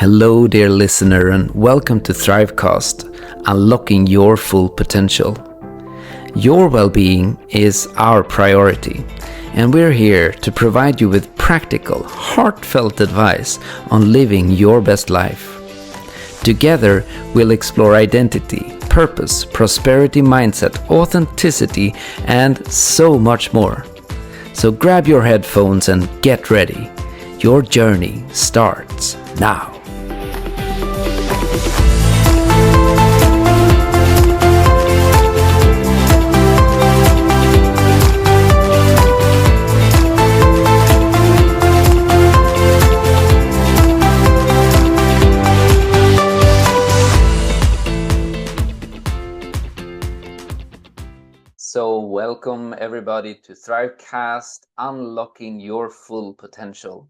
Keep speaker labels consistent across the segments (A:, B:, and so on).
A: Hello, dear listener, and welcome to ThriveCast, unlocking your full potential. Your well-being is our priority, and we're here to provide you with practical, heartfelt advice on living your best life. Together, we'll explore identity, purpose, prosperity mindset, authenticity, and so much more. So grab your headphones and get ready. Your journey starts now. So welcome everybody to ThriveCast, Unlocking Your Full Potential.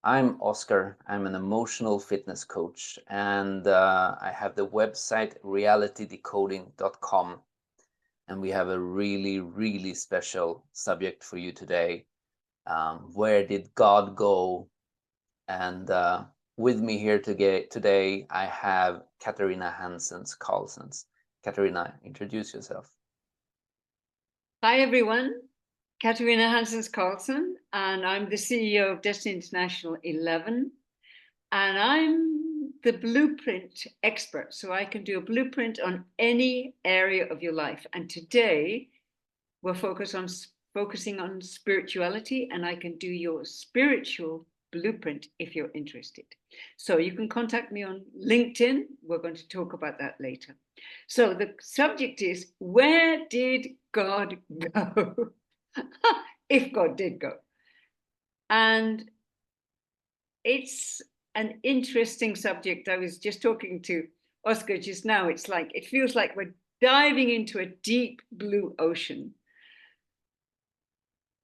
A: I'm Oscar, I'm an emotional fitness coach, and I have the website realitydecoding.com, and we have a really special subject for you today. Where did God go? And with me here today, I have Katarina Hanssens, Carlsson. Katarina, introduce yourself.
B: Hi everyone, Katarina Hanssens Carlsson, and I'm the CEO of Destiny International 11, and I'm the blueprint expert, so I can do a blueprint on any area of your life. And today we're focusing on spirituality, and I can do your spiritual blueprint if you're interested. So you can contact me on LinkedIn. We're going to talk about that later. So the subject is, where did God go? If God did go. And it's an interesting subject. I was just talking to Oscar just now. It feels like we're diving into a deep blue ocean.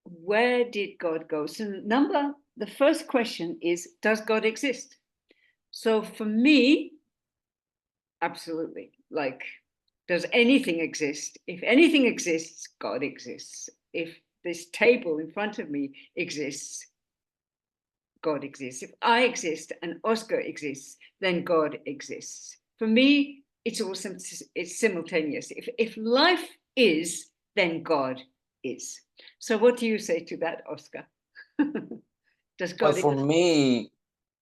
B: Where did God go? So the first question is, does God exist? So for me, absolutely. Like, does anything exist? If anything exists, God exists. If this table in front of me exists, God exists. If I exist and Oscar exists, then God exists. For me, it's simultaneous. If life is, then God is. So what do you say to that, Oscar? Does God
A: Well,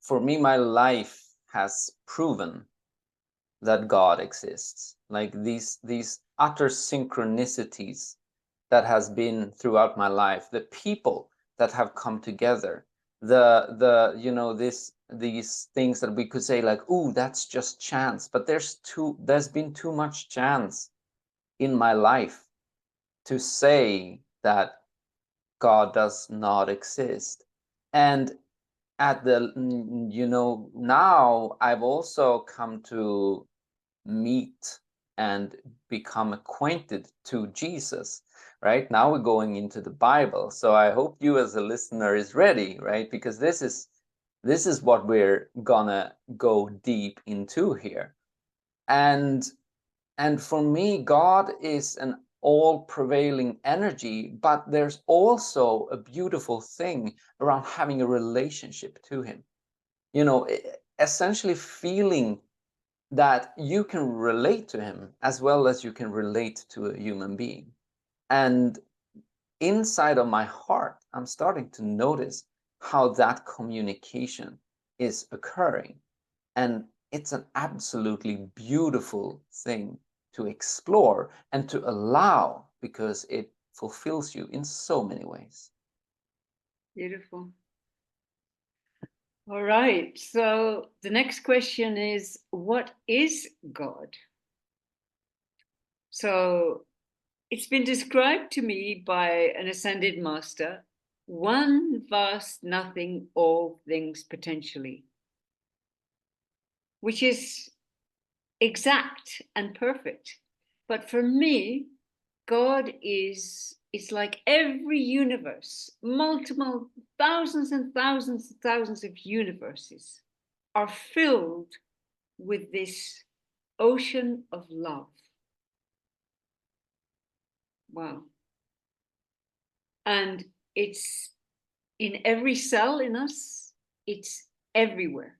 A: for me, my life has proven that God exists. Like these utter synchronicities that has been throughout my life, the people that have come together, these things that we could say like, ooh, that's just chance, but there's been too much chance in my life to say that God does not exist. And now I've also come to meet and become acquainted to Jesus. Right now we're going into the Bible, so I hope you as a listener is ready, right? Because this is what we're gonna go deep into here. And for me, God is an all-prevailing energy, but there's also a beautiful thing around having a relationship to him. Essentially feeling that you can relate to him as well as you can relate to a human being. And inside of my heart, I'm starting to notice how that communication is occurring. And it's an absolutely beautiful thing to explore and to allow, because it fulfills you in so many ways.
B: Beautiful. All right. So the next question is, what is God? So it's been described to me by an ascended master, one vast nothing, all things potentially, which is exact and perfect. But for me, God it's like every universe, multiple thousands and thousands and thousands of universes are filled with this ocean of love. Wow. And it's in every cell in us, it's everywhere.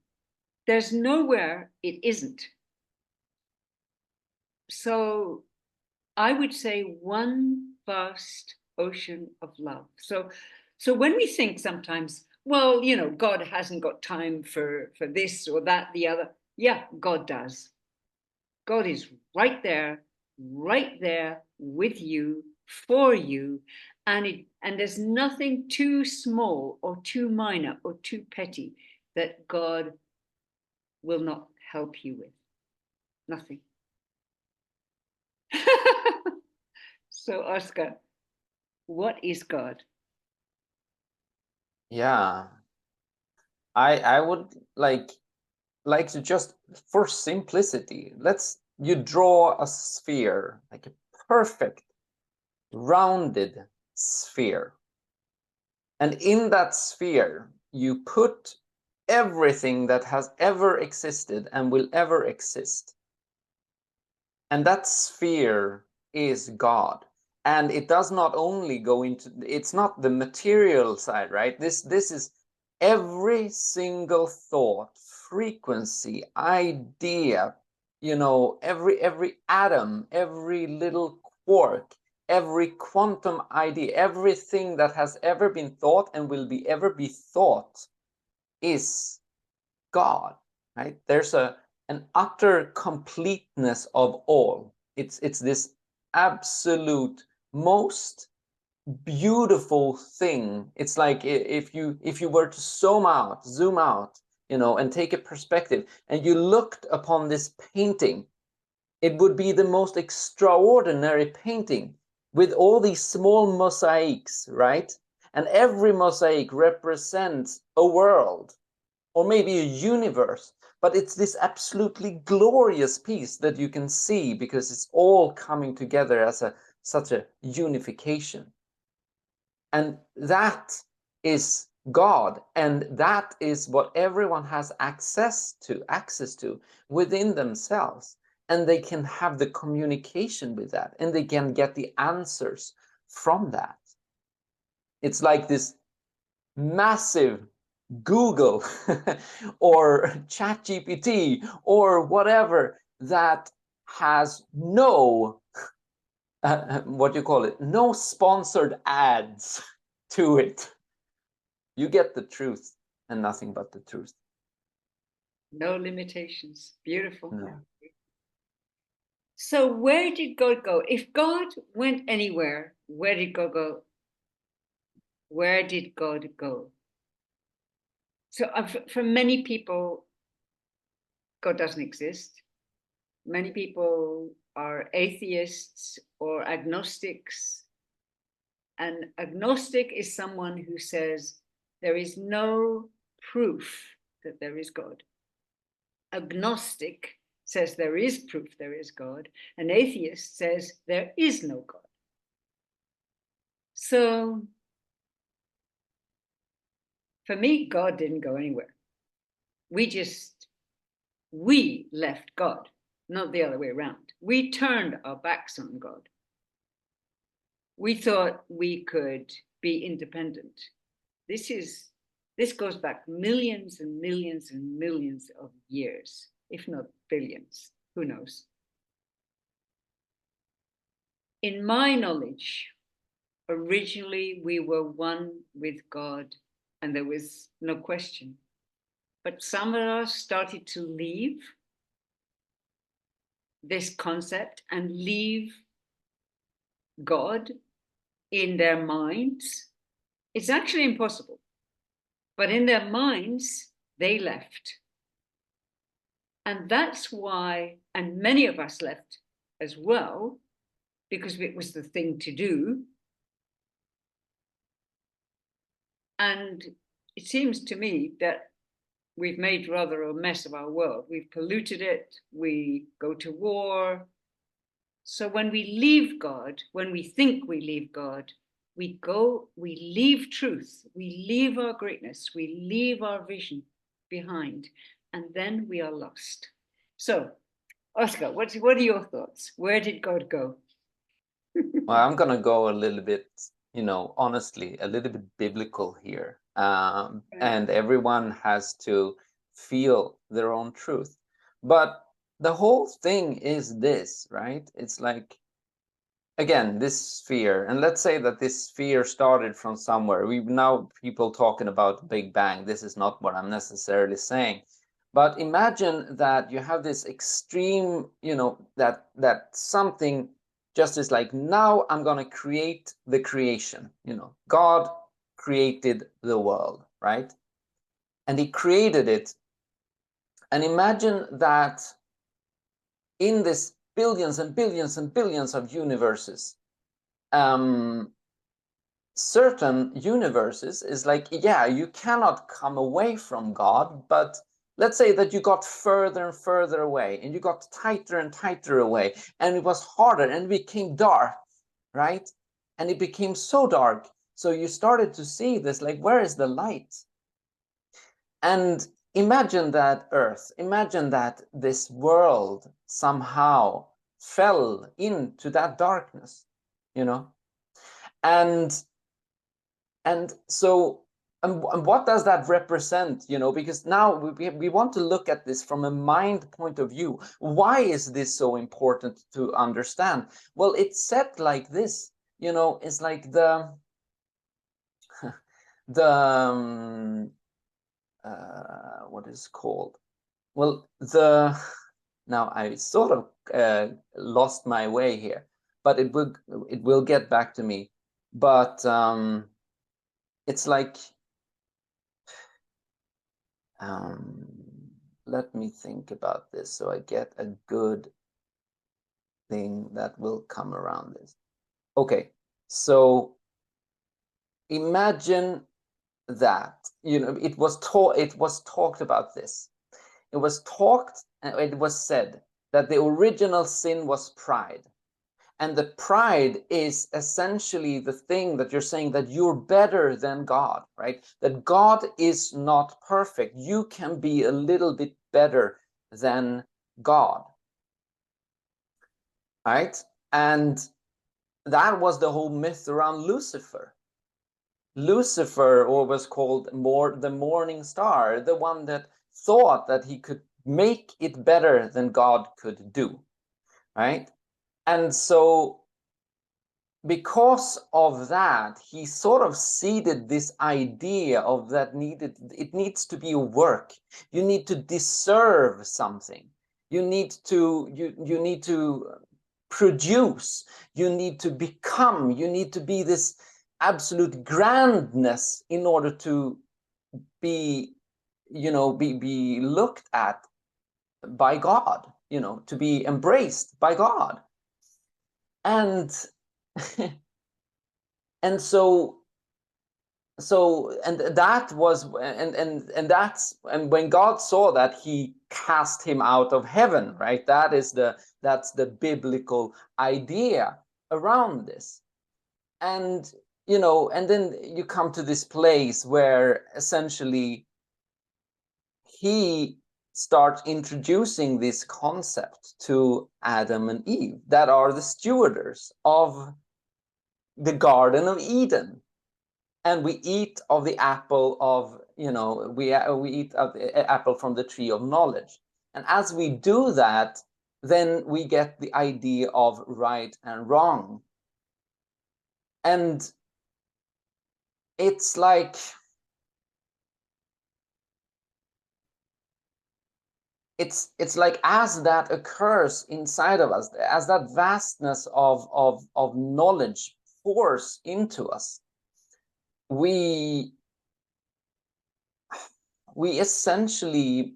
B: There's nowhere it isn't. So I would say one vast ocean of love. So when we think sometimes, well, you know, God hasn't got time for this or that, the other. Yeah, God does. God is right there with you, for you. And there's nothing too small or too minor or too petty that God will not help you with. Nothing. So, Oscar, what is God?
A: Yeah, I would like to just, for simplicity, you draw a sphere, like a perfect rounded sphere. And in that sphere, you put everything that has ever existed and will ever exist. And that sphere is God. And it does not only go into, it's not the material side, right? This is every single thought, frequency, idea, you know, every atom, every little quark, every quantum idea, everything that has ever been thought and will ever be thought is God, right? There's an utter completeness of all. It's this absolute most beautiful thing. It's like if you were to zoom out, you know, and take a perspective, and you looked upon this painting, it would be the most extraordinary painting with all these small mosaics, right? And every mosaic represents a world or maybe a universe, but it's this absolutely glorious piece that you can see because it's all coming together as such a unification. And that is God, and that is what everyone has access to within themselves. And they can have the communication with that, and they can get the answers from that. It's like this massive Google or ChatGPT or whatever that has no what you call it, no sponsored ads to it. You get the truth and nothing but the truth.
B: No limitations. Beautiful.
A: No.
B: So where did God go? If God went anywhere, where did God go? Where did God go? So for many people, God doesn't exist. Many people are atheists or agnostics. And agnostic is someone who says there is no proof that there is God. Agnostic says there is proof there is God. An atheist says there is no God. So for me, God didn't go anywhere. We left God, not the other way around. We turned our backs on God. We thought we could be independent. This goes back millions and millions and millions of years, if not billions, who knows? In my knowledge, originally we were one with God and there was no question. But some of us started to leave this concept and leave God in their minds. It's actually impossible, but in their minds, they left. And that's why, and many of us left as well, because it was the thing to do. And it seems to me that we've made rather a mess of our world. We've polluted it, we go to war. So when we leave God, when we think we leave God, we leave truth, we leave our greatness, we leave our vision behind, and then we are lost. So, Oscar, what are your thoughts? Where did God go?
A: Well, I'm gonna go a little bit, you know, honestly, a little bit biblical here. And everyone has to feel their own truth. But the whole thing is this, right? It's like, again, this sphere, and let's say that this sphere started from somewhere. We now people talking about Big Bang. This is not what I'm necessarily saying, but imagine that you have this extreme, that something just is like, now I'm going to create the creation. God created the world, right? And he created it. And imagine that in this billions and billions and billions of universes, certain universes is like, yeah, you cannot come away from God, but let's say that you got further and further away, and you got tighter and tighter away, and it was harder, and it became dark, right? And it became so dark, so you started to see this, like, where is the light? And imagine that Earth, imagine that this world somehow fell into that darkness, and so, and what does that represent? Because now we want to look at this from a mind point of view. Why is this so important to understand? Well, it's set like this. It's like the the what is called? Well, now I sort of lost my way here, but it will get back to me. But it's like, let me think about this so I get a good thing that will come around this. Okay, so imagine that it was talked about this. It was said that the original sin was pride. And the pride is essentially the thing that you're saying, that you're better than God, right? That God is not perfect. You can be a little bit better than God, right? And that was the whole myth around Lucifer. Lucifer, or was called the morning star, the one that thought that he could make it better than God could do, right? And so because of that, he sort of seeded this idea of that it needs to be a work. You need to deserve something. You need to produce. You need to become. You need to be this absolute grandness in order to be, be looked at by God. To be embraced by God. And and so and that was and when God saw that, he cast him out of heaven, right? That's the biblical idea around this. And and then you come to this place where essentially he starts introducing this concept to Adam and Eve, that are the stewarders of the Garden of Eden. And we eat of the apple of, we eat of the apple from the tree of knowledge. And as we do that, then we get the idea of right and wrong. And it's like, it's like, as that occurs inside of us, as that vastness of knowledge pours into us, we essentially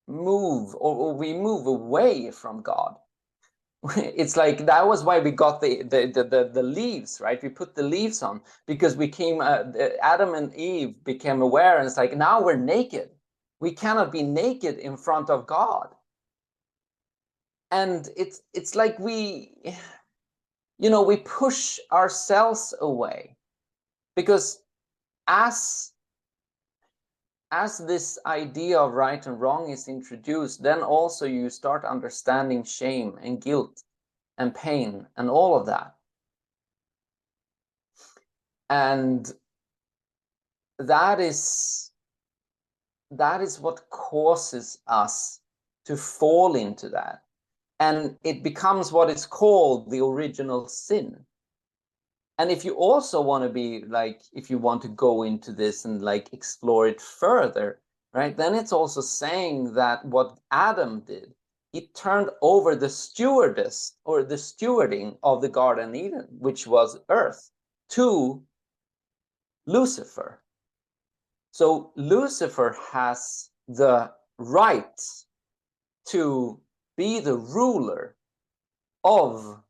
A: move, or we move away from God. It's like, that was why we got the leaves, right? We put the leaves on because Adam and Eve became aware, and it's like, now we're naked. We cannot be naked in front of God. And it's like we push ourselves away, because as this idea of right and wrong is introduced, then also you start understanding shame and guilt and pain and all of that. And that is that is what causes us to fall into that. And it becomes what is called the original sin. And if you also want to be like, if you want to go into this and like explore it further, right, then it's also saying that what Adam did, he turned over the stewardess or the stewarding of the Garden of Eden, which was earth, to Lucifer. So Lucifer has the right to be the ruler of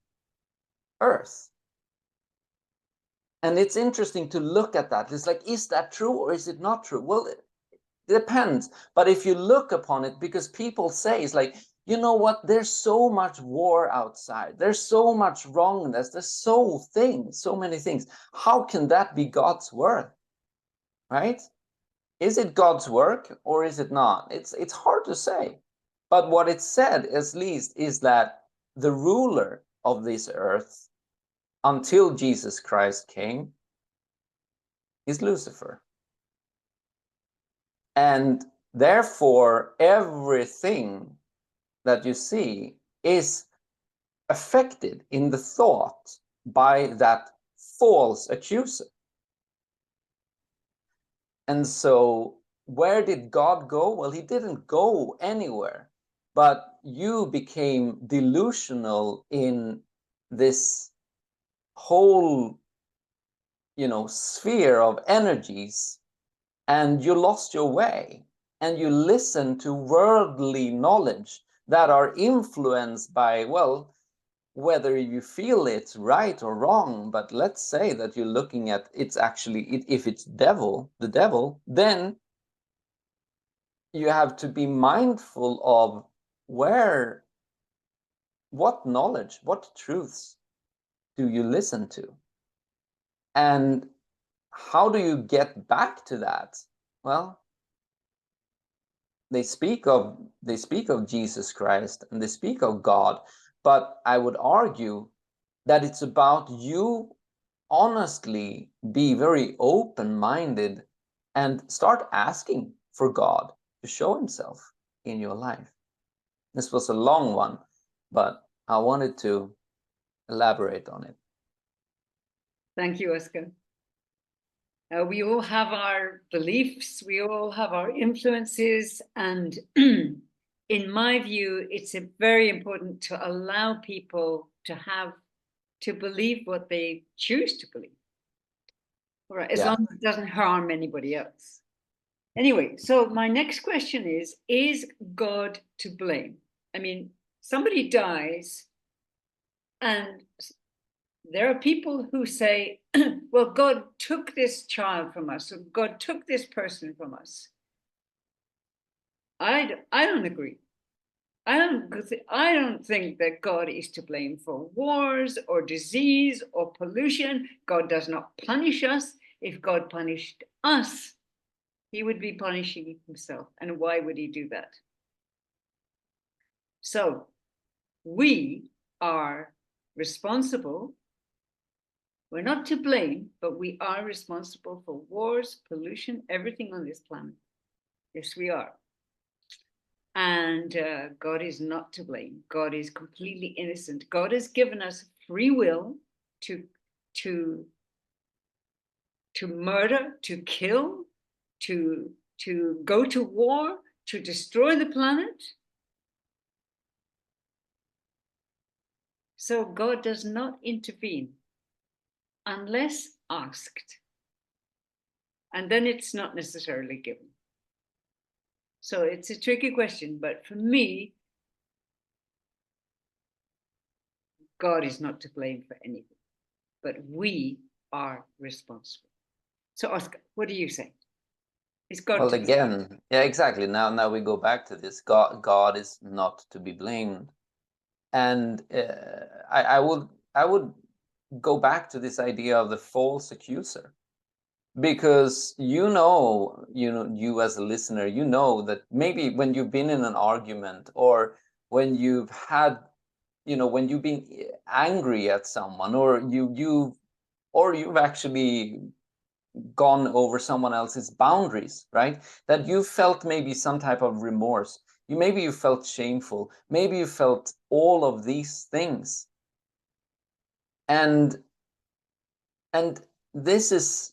A: earth. And it's interesting to look at that. It's like, is that true or is it not true? Well, it depends. But if you look upon it, because people say, it's like, you know what, there's so much war outside. There's so much wrongness. There's so many things. How can that be God's work? Right? Is it God's work or is it not? It's hard to say. But what it said, at least, is that the ruler of this earth, until Jesus Christ came, is Lucifer. And therefore, everything that you see is affected in the thought by that false accuser. And so, where did God go? Well, he didn't go anywhere, but you became delusional in this whole, sphere of energies, and you lost your way, and you listened to worldly knowledge that are influenced by, well, whether you feel it's right or wrong, but let's say that you're looking at it's actually, if it's the devil, then you have to be mindful of what knowledge, what truths do you listen to? And how do you get back to that? Well, they speak of Jesus Christ and they speak of God, but I would argue that it's about you honestly be very open-minded and start asking for God to show himself in your life. This was a long one, but I wanted to elaborate on it.
B: Thank you, Oscar. We all have our beliefs, we all have our influences, and in my view, it's very important to allow people to believe what they choose to believe. All right, as long as it doesn't harm anybody else. Anyway, so my next question is God to blame? I mean, somebody dies and there are people who say, well, God took this child from us, or God took this person from us. I don't agree. I don't think that God is to blame for wars or disease or pollution. God does not punish us. If God punished us, he would be punishing himself. And why would he do that? So we are responsible. We're not to blame, but we are responsible for wars, pollution, everything on this planet. Yes, we are. And God is not to blame. God is completely innocent. God has given us free will to murder, to kill, to go to war, to destroy the planet. So God does not intervene unless asked. And then it's not necessarily given. So it's a tricky question, but for me, God is not to blame for anything, but we are responsible. So Oscar, what do you say? Is God
A: Well,
B: to
A: again, yeah, exactly. Now we go back to this. God is not to be blamed, and I would go back to this idea of the false accuser, because you as a listener, you know that maybe when you've been in an argument, or when you've had, when you've been angry at someone, or you've actually gone over someone else's boundaries, right? That you felt maybe some type of remorse. Maybe you felt shameful. Maybe you felt all of these things. And this is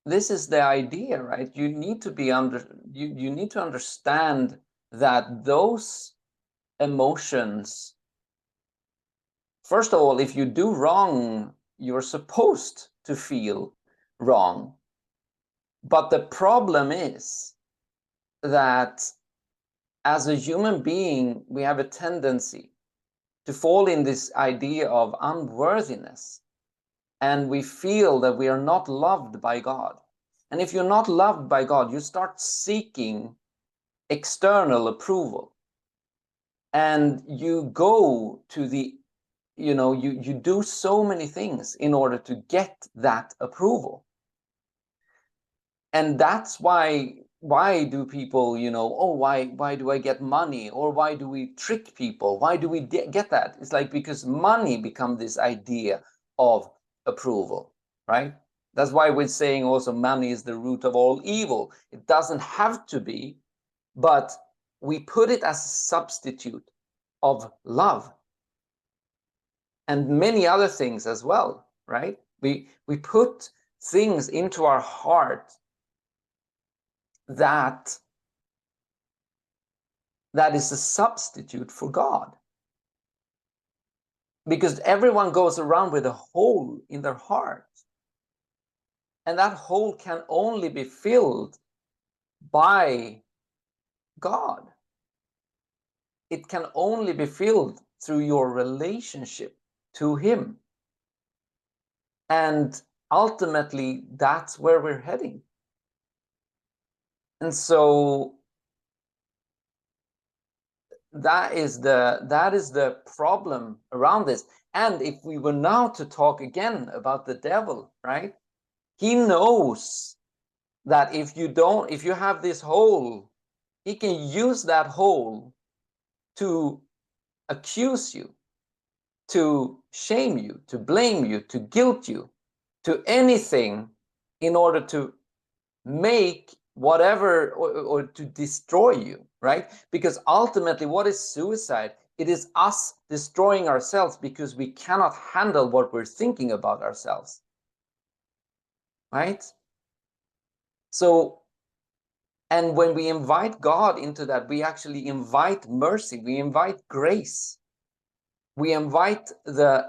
A: the idea, right? You need to be you need to understand that those emotions, first of all, if you do wrong, you're supposed to feel wrong. But the problem is that as a human being, we have a tendency to fall in this idea of unworthiness. And we feel that we are not loved by God. And if you're not loved by God, you start seeking external approval. And you go to the, you do so many things in order to get that approval. And that's why do people, why do I get money? Or why do we trick people? Why do we get that? It's like because money becomes this idea of approval, right? That's why we're saying also money is the root of all evil. It doesn't have to be, but we put it as a substitute of love and many other things as well, right? We put things into our heart that is a substitute for God. Because everyone goes around with a hole in their heart. And that hole can only be filled by God. It can only be filled through your relationship to Him. And ultimately, that's where we're heading. And so that is the problem around this. And if we were now to talk again about the devil, right? He knows that if you have this hole, he can use that hole to accuse you, to shame you, to blame you, to guilt you, to anything in order to make whatever or to destroy you, right? Because ultimately, what is suicide? It is us destroying ourselves because we cannot handle what we're thinking about ourselves, right? So, and when we invite God into that, we actually invite mercy, we invite grace, we invite the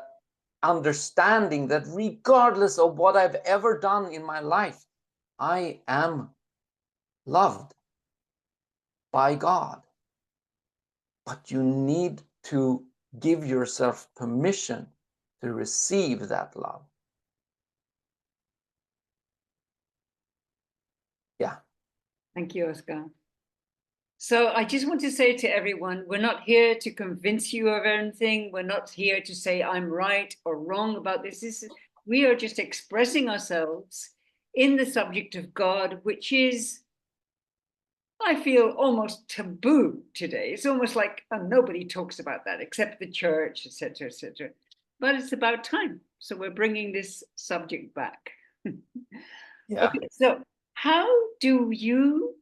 A: understanding that regardless of what I've ever done in my life, I am loved by God. But you need to give yourself permission to receive that love. Yeah.
B: Thank you, Oscar. So I just want to say to everyone, we're not here to convince you of anything. We're not here to say I'm right or wrong about this. We are just expressing ourselves in the subject of God, which is, I feel, almost taboo today. It's almost like nobody talks about that except the church, etc., etc. But it's about time. So we're bringing this subject back.
A: Yeah.
B: Okay, so how do you,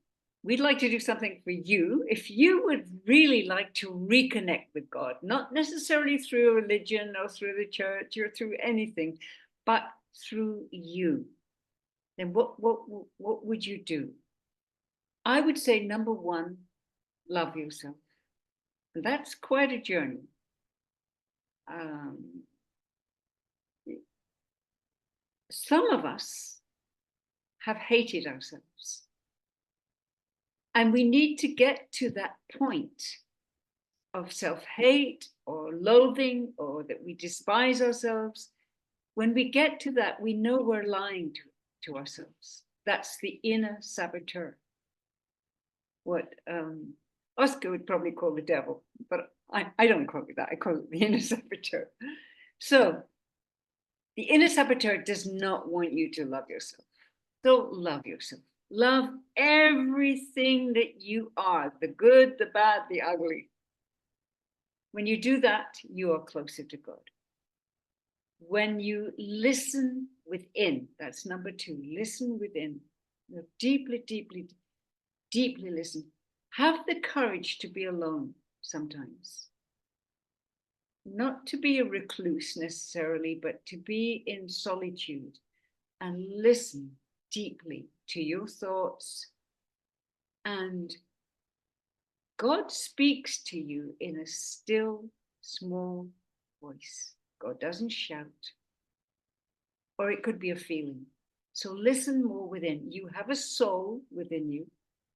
B: we'd like to do something for you. If you would really like to reconnect with God, not necessarily through religion or through the church or through anything, but through you, then what would you do? I would say, number one, love yourself. And that's quite a journey. Some of us have hated ourselves. And we need to get to that point of self-hate or loathing or that we despise ourselves. When we get to that, we know we're lying to ourselves. That's the inner saboteur. What Oscar would probably call the devil, but I don't call it that. I call it the inner saboteur. So the inner saboteur does not want you to love yourself. Don't love yourself. Love everything that you are, the good, the bad, the ugly. When you do that, you are closer to God. when you listen within, that's number 2, listen within. Deeply, deeply, deeply listen. Have the courage to be alone sometimes. Not to be a recluse necessarily, but to be in solitude and listen deeply to your thoughts. And God speaks to you in a still, small voice. God doesn't shout. Or it could be a feeling. So listen more within. You have a soul within you.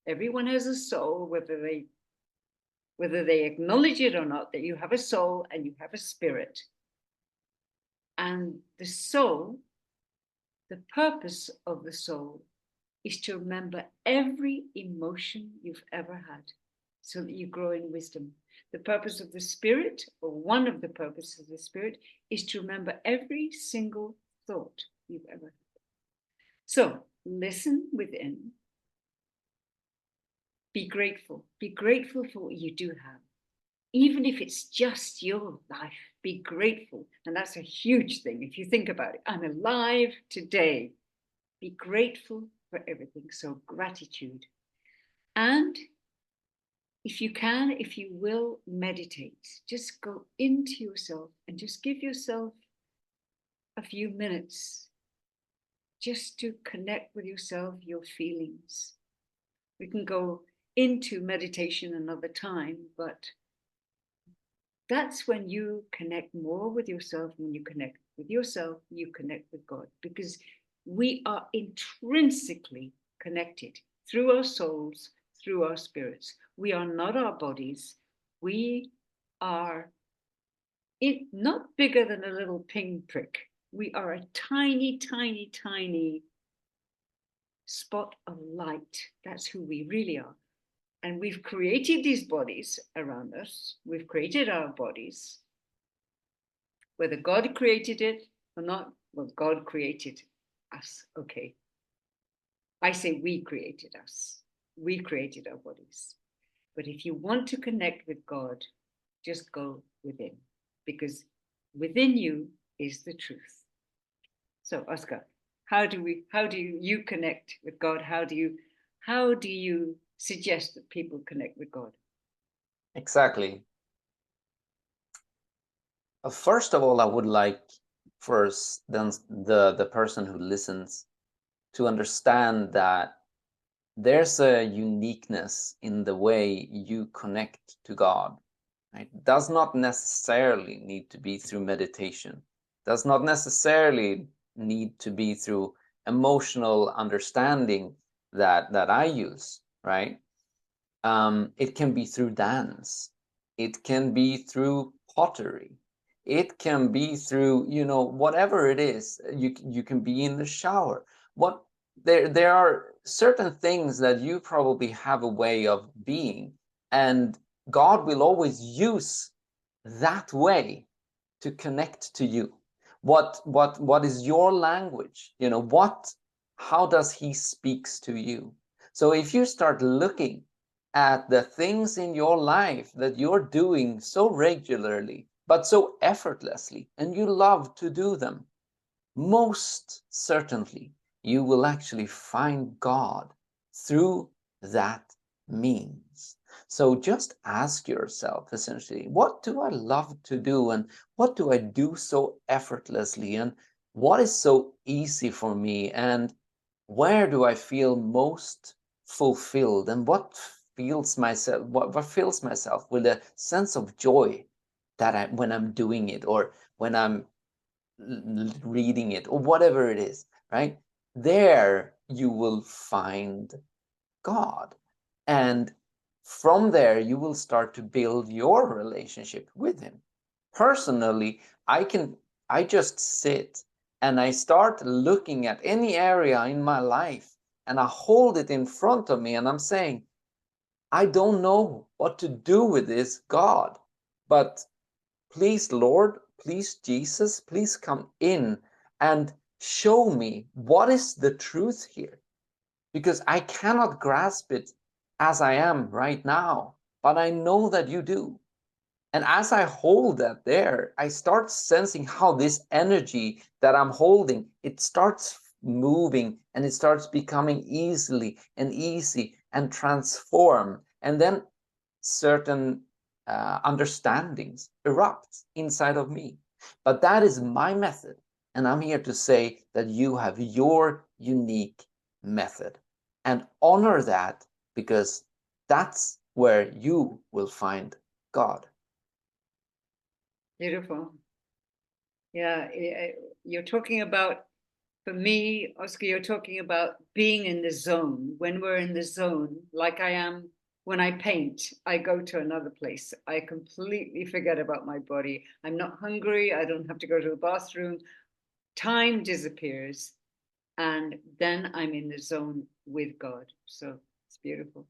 B: Everyone has a soul, whether they acknowledge it or not, that you have a soul and you have a spirit. And the soul, the purpose of the soul is to remember every emotion you've ever had so that you grow in wisdom. The purpose of the spirit, or one of the purposes of the spirit, is to remember every single thought you've ever had. So listen within. Be grateful. Be grateful for what you do have. Even if it's just your life, be grateful. And that's a huge thing. If you think about it, I'm alive today. Be grateful for everything. So gratitude. And if you can, if you will, meditate. Just go into yourself and just give yourself a few minutes just to connect with yourself, your feelings. We can go into meditation another time, but that's when you connect more with yourself. When you connect with yourself, you connect with God, because we are intrinsically connected through our souls, through our spirits. We are not our bodies. We are not bigger than a little pinprick. We are a tiny, tiny, tiny spot of light. That's who we really are. And we've created these bodies around us. We've created our bodies. Whether God created it or not, well, God created us. Okay. I say we created us. We created our bodies. But if you want to connect with God, just go within, because within you is the truth. So, Oscar, how do you connect with God? How do you suggest that people connect with God?
A: Exactly. First of all, I would like then the person who listens to understand that there's a uniqueness in the way you connect to God. Right? It does not necessarily need to be through meditation. Does not necessarily need to be through emotional understanding that I use, right? It can be through dance. It can be through pottery. It can be through, whatever it is. You can be in the shower. There are certain things that you probably have a way of being, and God will always use that way to connect to you. What is your language? How does he speaks to you? So if you start looking at the things in your life that you're doing so regularly, but so effortlessly, and you love to do them, most certainly you will actually find God through that means. So just ask yourself, essentially, what do I love to do, and what do I do so effortlessly, and what is so easy for me, and where do I feel most fulfilled, and what fills myself with a sense of joy when I'm doing it, or when I'm reading it, or whatever it is, right? There you will find God. And from there, you will start to build your relationship with him. Personally, I just sit and I start looking at any area in my life, and I hold it in front of me, and I'm saying, I don't know what to do with this, God, but please, Lord, please, Jesus, please come in and show me what is the truth here, because I cannot grasp it as I am right now, but I know that you do. And as I hold that there, I start sensing how this energy that I'm holding, it starts moving and it starts becoming easy and transform. And then certain understandings erupt inside of me. But that is my method. And I'm here to say that you have your unique method and honor that, because that's where you will find God.
B: Beautiful. Yeah, you're talking about, for me, Oscar, you're talking about being in the zone. When we're in the zone, like I am when I paint, I go to another place. I completely forget about my body. I'm not hungry. I don't have to go to the bathroom. Time disappears. And then I'm in the zone with God. So it's beautiful.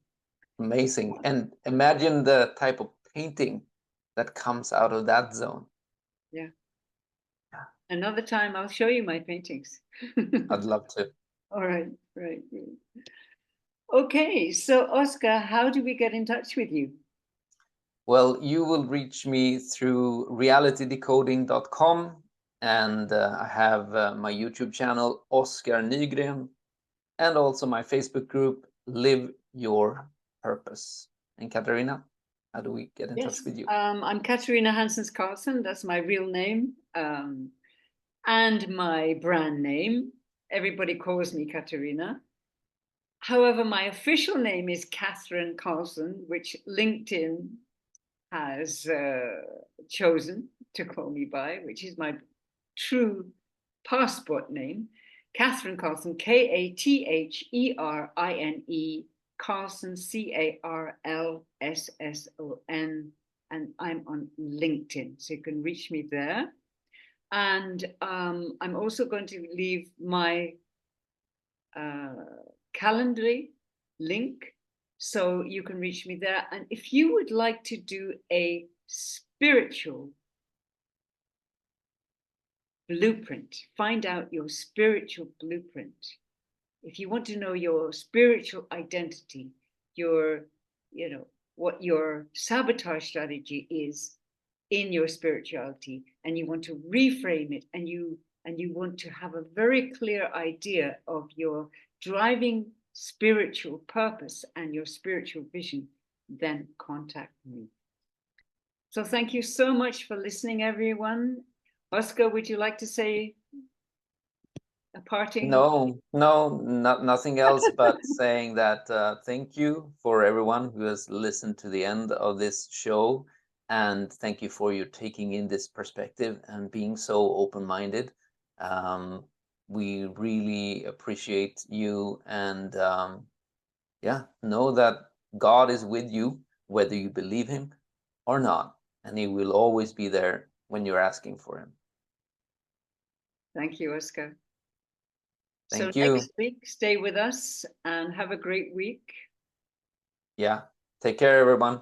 A: Amazing. And imagine the type of painting that comes out of that zone.
B: Yeah. Another time I'll show you my paintings.
A: I'd love to.
B: All right, right. Okay, so Oscar, how do we get in touch with you?
A: Well, you will reach me through realitydecoding.com, and I have my YouTube channel, Oscar Nygren, and also my Facebook group, Live Your Purpose. And Katarina, how do we get in touch with you?
B: I'm Katarina Hanssens Carlsson. That's my real name and my brand name. Everybody calls me Katarina. However, my official name is Catherine Carlsson, which LinkedIn has chosen to call me by, which is my true passport name, Catherine Carlsson, Katherine, Carlsson, Carlsson, and I'm on LinkedIn, so you can reach me there. And I'm also going to leave my Calendly link, so you can reach me there. And if you would like to do a spiritual blueprint, find out your spiritual blueprint. If you want to know your spiritual identity, what your sabotage strategy is in your spirituality, and you want to reframe it, and you want to have a very clear idea of your driving spiritual purpose and your spiritual vision, then contact me. So thank you so much for listening, everyone. Oscar, would you like to say a parting?
A: No, nothing else but saying that thank you for everyone who has listened to the end of this show, and thank you for you taking in this perspective and being so open-minded. We really appreciate you, and know that God is with you, whether you believe him or not, and he will always be there when you're asking for him.
B: Thank you, Oscar.
A: Thank
B: so
A: you.
B: Next week, stay with us and have a great week.
A: Yeah. Take care, everyone.